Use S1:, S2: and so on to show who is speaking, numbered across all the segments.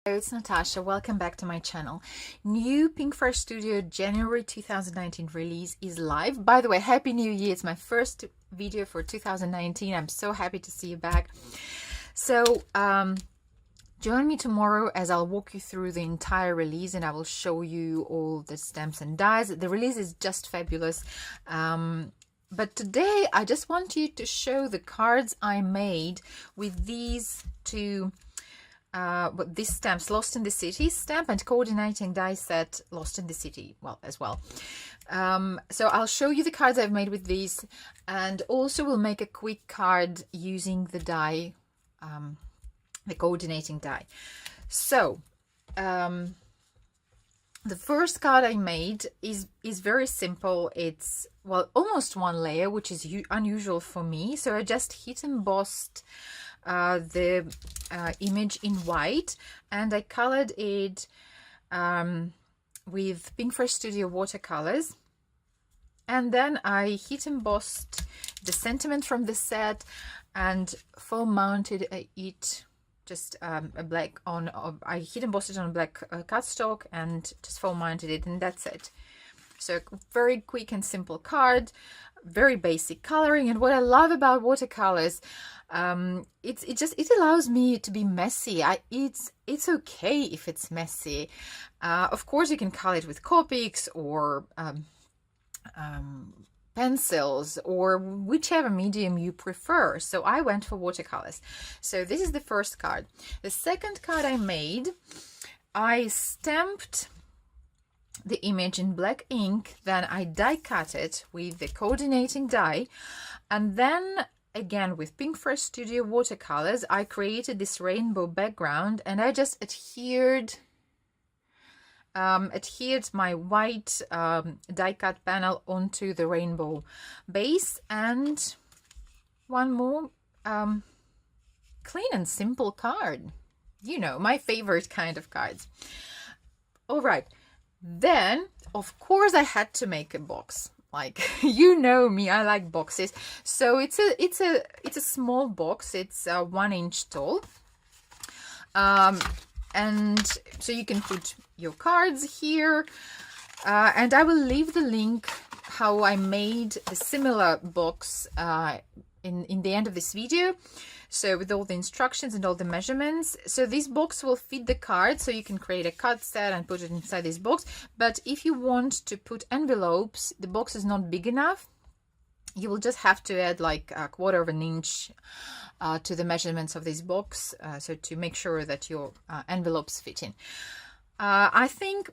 S1: Hello, it's Natasha. Welcome back to my channel. New Pinkfresh Studio January 2019 release is live. By the way, Happy New Year. It's my first video for 2019. I'm so happy to see you back. So, join me tomorrow as I'll walk you through the entire release and I will show you all the stamps and dies. The release is just fabulous. But today I just want you to show the cards I made with these two these stamps, Lost in the City stamp and coordinating die set Lost in the City as well. So I'll show you the cards I've made with these, and also we'll make a quick card using the die, the coordinating die. So the first card I made is very simple. It's, well, almost one layer, which is unusual for me. So I just hit embossed the image in white, and I colored it with Pinkfresh Studio watercolors, and then I hit embossed the sentiment from the set and foam mounted it just a black on I hit embossed it on a black cardstock and just foam mounted it, and that's it. So very quick and simple card, very basic coloring. And what I love about watercolors, it allows me to be messy. It's okay if it's messy. Of course, you can color it with Copics or pencils or whichever medium you prefer. So I went for watercolors. So this is the first card. The second card I made, I stamped the image in black ink, then I die cut it with the coordinating die, and then again with Pinkfresh Studio watercolors I created this rainbow background, and I just adhered my white die cut panel onto the rainbow base. And one more clean and simple card, you know, my favorite kind of cards. All right, then of course I had to make a box. Like, you know me, I like boxes. So it's a small box. It's 1 inch tall, and so you can put your cards here, and I will leave the link how I made a similar box in the end of this video, so with all the instructions and all the measurements. So this box will fit the card, so you can create a card set and put it inside this box. But if you want to put envelopes, the box is not big enough. You will just have to add like 1/4 of an inch to the measurements of this box, so to make sure that your envelopes fit in. I think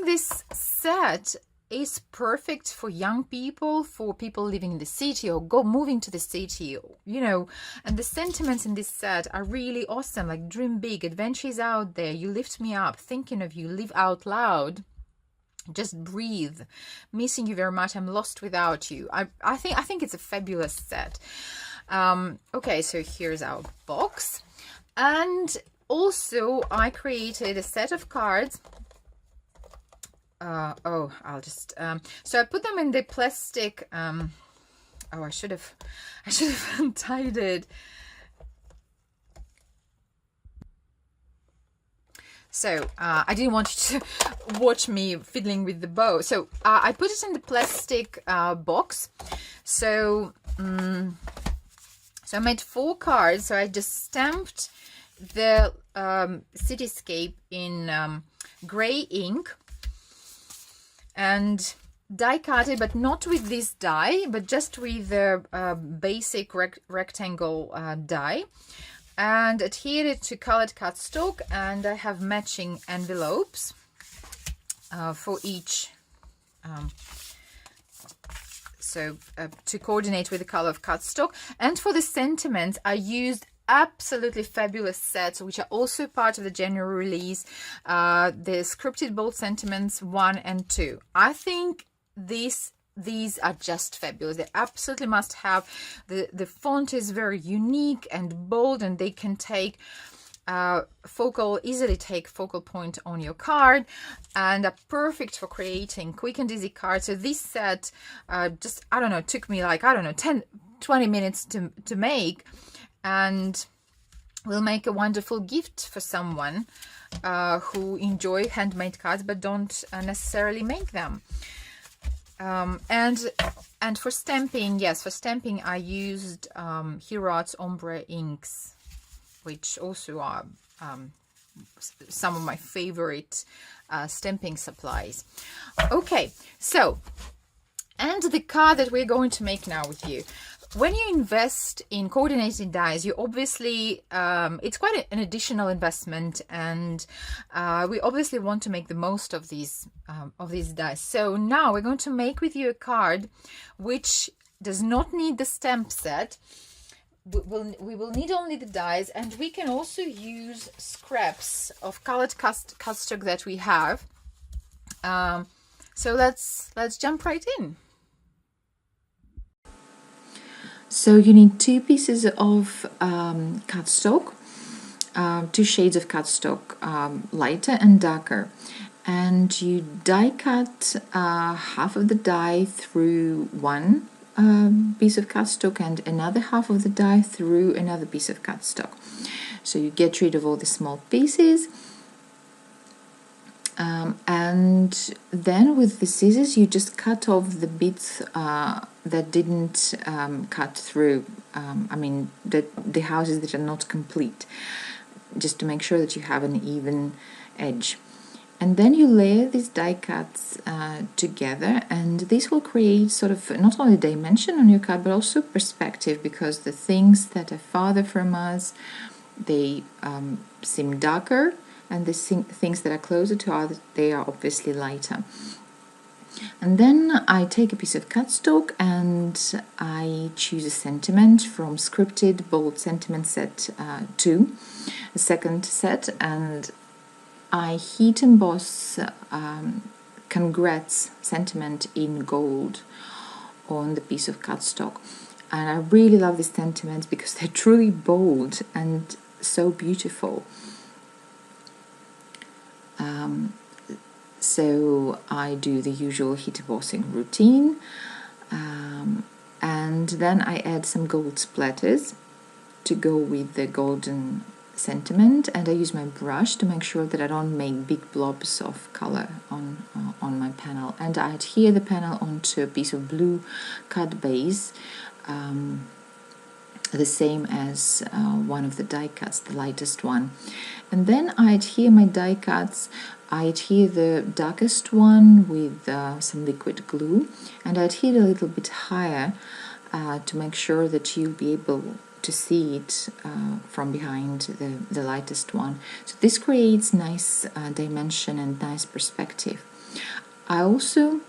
S1: this set is perfect for young people, for people living in the city or moving to the city, you know. And the sentiments in this set are really awesome, like dream big, adventure is out there, you lift me up, thinking of you, live out loud, just breathe, missing you very much, I'm lost without you. I think it's a fabulous set. Okay, so here's our box, and also I created a set of cards. I'll just so I put them in the plastic. Oh, I should have untied it. So I didn't want you to watch me fiddling with the bow. So I put it in the plastic box. So so I made 4 cards. So I just stamped the cityscape in gray ink and die cut it, but not with this die, but just with the basic rectangle die, and adhered it to colored cardstock. And I have matching envelopes for each, to coordinate with the color of cardstock. And for the sentiments, I used absolutely fabulous sets, which are also part of the January release, the scripted bold sentiments 1 and 2. I think these are just fabulous. They absolutely must have. The font is very unique and bold, and they can take easily take focal point on your card, and are perfect for creating quick and easy cards. So this set just, I don't know, took me like, I don't know, 10-20 minutes to make, and will make a wonderful gift for someone who enjoy handmade cards but don't necessarily make them. And for stamping, yes, for stamping I used Hero Arts Ombre inks, which also are some of my favorite stamping supplies. Okay, so, and the card that we're going to make now with you. When you invest in coordinated dies, you obviously, it's quite an additional investment, and we obviously want to make the most of these dies. So now we're going to make with you a card which does not need the stamp set. We will need only the dies, and we can also use scraps of colored cardstock that we have. So let's jump right in.
S2: So you need 2 pieces of cardstock, 2 shades of cardstock, lighter and darker, and you die cut half of the die through one piece of cardstock and another half of the die through another piece of cardstock. So you get rid of all the small pieces. And then with the scissors you just cut off the bits that didn't cut through, I mean the houses that are not complete, just to make sure that you have an even edge. And then you layer these die cuts together, and this will create sort of not only dimension on your card but also perspective, because the things that are farther from us, they seem darker, and the things that are closer to us, they are obviously lighter. And then I take a piece of cardstock and I choose a sentiment from Scripted Bold Sentiment Set 2, the second set, and I heat emboss Congrats sentiment in gold on the piece of cardstock. And I really love these sentiments because they're truly bold and so beautiful. So I do the usual heat embossing routine, and then I add some gold splatters to go with the golden sentiment, and I use my brush to make sure that I don't make big blobs of color on my panel, and I adhere the panel onto a piece of blue cut base, the same as one of the die cuts, the lightest one. And then I adhere my die cuts. I adhere the darkest one with some liquid glue, and I adhere a little bit higher to make sure that you'll be able to see it from behind the lightest one. So this creates nice dimension and nice perspective. I also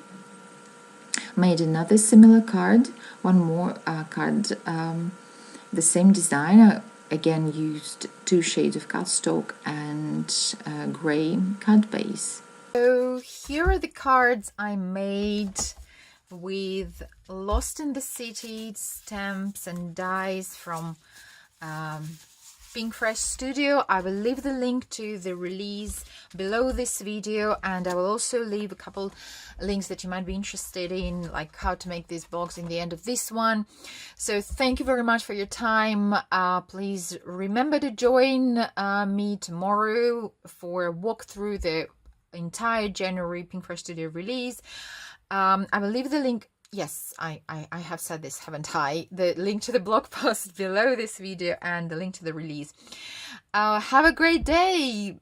S2: made another similar card, one more card, the same design. I again used 2 shades of cardstock and grey card base.
S1: So here are the cards I made with Lost in the City stamps and dies from Pinkfresh Studio. I will leave the link to the release below this video, and I will also leave a couple links that you might be interested in, like how to make this box in the end of this one. So thank you very much for your time. Please remember to join me tomorrow for a walk through the entire January Pinkfresh Studio release. I will leave the link. Yes, I have said this, haven't I? The link to the blog post below this video and the link to the release. Have a great day.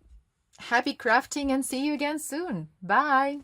S1: Happy crafting, and see you again soon. Bye.